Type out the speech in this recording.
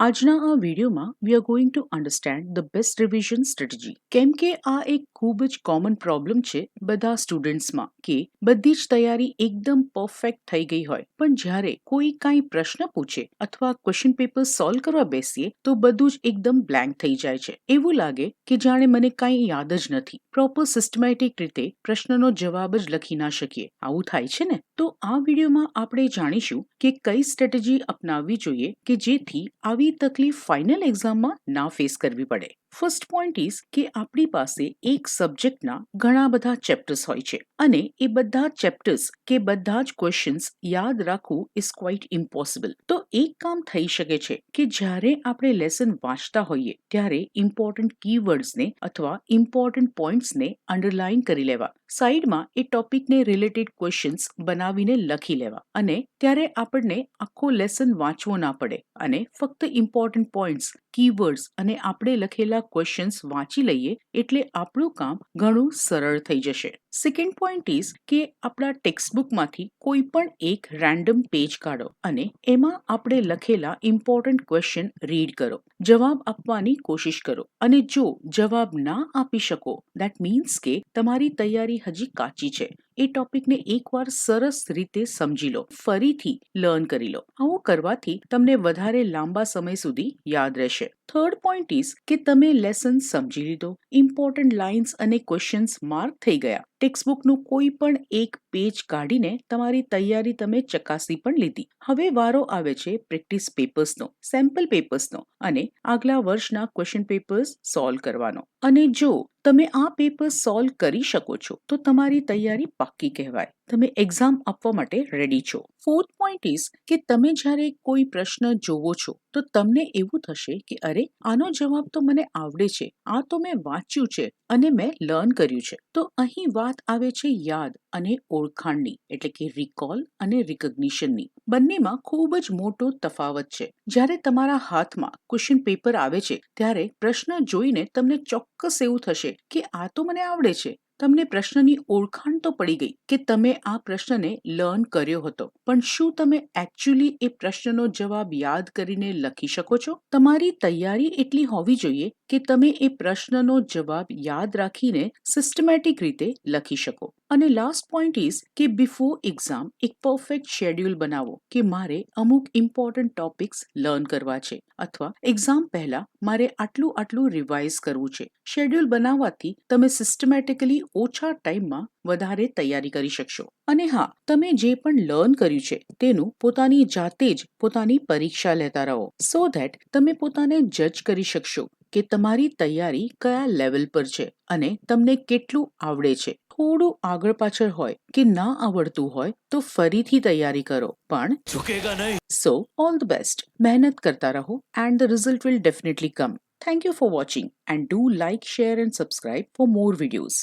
આજના આ વિડીયોમાં we are going to understand the best revision strategy. કેમ કે આ એક ખૂબ જ કોમન પ્રોબ્લેમ છે બધા સ્ટુડન્ટ્સમાં કે બધી જ તૈયારી એકદમ પરફેક્ટ થઈ ગઈ હોય, પણ જ્યારે કોઈ કાંઈ પ્રશ્ન પૂછે અથવા ક્વેશ્ચન પેપર સોલ્વ કરવા બેસીએ તો બધું જ એકદમ બ્લેન્ક થઈ જાય છે. એવું લાગે કે જાણે મને કાંઈ યાદ જ નથી, પ્રોપર સિસ્ટમેટિક રીતે પ્રશ્નનો જવાબ જ લખી ના શકીએ. આવું થાય છે ને? તો આ વિડીયોમાં આપણે જાણીશું કે કઈ સ્ટ્રેટેજી અપનાવવી જોઈએ કે જેથી આવી તકલીફ ફાઇનલ એક્ઝામમાં ના ફેસ કરવી પડે. ફર્સ્ટ પોઈન્ટ ઇઝ કે આપણી પાસે એક સબ્જેક્ટના ઘણા બધા ચેપ્ટર્સ હોય છે અને એ બધા ચેપ્ટર્સ કે બધા જ ક્વેશ્ચન્સ યાદ રાખવું ઇઝ ક્વાઇટ ઇમ્પોસિબલ. તો એક કામ થઈ શકે છે કે જ્યારે આપણે લેસન વાંચતા હોઈએ ત્યારે ઇમ્પોર્ટન્ટ કીવર્ડ્સને અથવા ઇમ્પોર્ટન્ટ પોઈન્ટ્સને અંડરલાઇન કરી લેવા, સાઈડમાં એ ટોપિકને રિલેટેડ ક્વેશ્ચન્સ બનાવીને લખી લેવા, અને ત્યારે આપણને આખો લેસન વાંચવો ના પડે અને ફક્ત ઇમ્પોર્ટન્ટ પોઈન્ટ્સ, કીવર્ડ્સ અને આપણે લખેલા ક્વેશ્ચન્સ વાંચી લઈએ એટલે આપણું કામ ઘણું સરળ થઈ જશે. સેકન્ડ પોઈન્ટ ઇઝ કે આપણા ટેક્સ્ટબુકમાંથી કોઈ પણ એક રેન્ડમ પેજ કાઢો અને એમાં આપણે લખેલા ઇમ્પોર્ટન્ટ ક્વેશ્ચન રીડ કરો, જવાબ આપવાની કોશિશ કરો, અને જો જવાબ ના આપી શકો દેટ મીન્સ કે તમારી તૈયારી હજી કાચી છે. એ ટોપિકને એકવાર સરસ રીતે સમજી લો, ફરીથી લર્ન કરી લો. આવું કરવાથી તમને વધારે લાંબા સમય સુધી યાદ રહેશે. થર્ડ પોઈન્ટ ઇઝ કે તમે લેસન સમજી લીધો, ઇમ્પોર્ટન્ટ લાઇન્સ અને ક્વેશ્ચન્સ માર્ક થઈ ગયા, ટેક્સ્ટબુકનું કોઈ પણ એક પેજ કાઢીને તમારી તૈયારી તમે ચકાસી પણ લીધી. હવે વારો આવે છે પ્રેક્ટિસ પેપર્સનો, સેમ્પલ પેપર્સનો અને આગલા વર્ષના ક્વેશ્ચન પેપર્સ સોલ્વ કરવાનો. અને જો તમે આ પેપર સોલ્વ કરી શકો છો તો તમારી તૈયારી પાક્કી કહેવાય, તમે એક્ઝામ આપવા માટે રેડી છો. ફોર્થ પોઈન્ટ ઇઝ કે તમે જ્યારે કોઈ પ્રશ્ન જોવો છો તો તમને એવું થશે કે અરે, આનો જવાબ તો મને આવડે છે, આ તો મેં વાંચ્યું છે અને મેં લર્ન કર્યું છે. તો અહીં વાત આવે છે યાદ અને ઓળખાણની, એટલે કે રિકોલ અને રિકગ્નિશનની. બંનેમાં ખૂબ જ મોટો તફાવત છે. જ્યારે તમારા હાથમાં ક્વેશ્ચન પેપર આવે છે ત્યારે પ્રશ્ન જોઈને તમને ચોક્કસ એવું થશે કે આ તો મને આવડે છે. તમને પ્રશ્નની ઓળખાણ તો પડી ગઈ કે તમે આ પ્રશ્નને લર્ન કર્યો હતો, પણ શું તમે એકચ્યુઅલી એ પ્રશ્નનો જવાબ યાદ કરીને લખી શકો છો? તમારી તૈયારી એટલી હોવી જોઈએ કે તમે એ પ્રશ્નનો જવાબ યાદ રાખીને સિસ્ટમેટિક રીતે લખી શકો. અને લાસ્ટ પોઈન્ટ ઇઝ કે બિફોર એક્ઝામ એક પરફેક્ટ શેડ્યુલ બનાવો કે મારે અમુક ઇમ્પોર્ટન્ટ ટોપિક્સ લર્ન કરવા છે અથવા એક્ઝામ પહેલા મારે આટલું રિવાઇઝ કરવું છે. શેડ્યુલ બનાવવાથી તમે સિસ્ટમેટિકલી ઓછા ટાઈમમાં વધારે તૈયારી કરી શકશો. અને હા, તમે જે પણ લર્ન કર્યું છે તેનું પોતાની જાતે જ પોતાની પરીક્ષા લેતા રહો, સો ધેટ તમે પોતાને જજ કરી શકશો કે તમારી તૈયારી કયા લેવલ પર છે અને તમને કેટલું આવડે છે. થોડું આગળ પાછળ હોય કે ના આવડતું હોય તો ફરીથી તૈયારી કરો, પણ ઝુકેગા નહીં. સો ઓલ ધ બેસ્ટ. મહેનત કરતા રહો and the result will definitely come. Thank you for watching and do like, share and subscribe for more videos.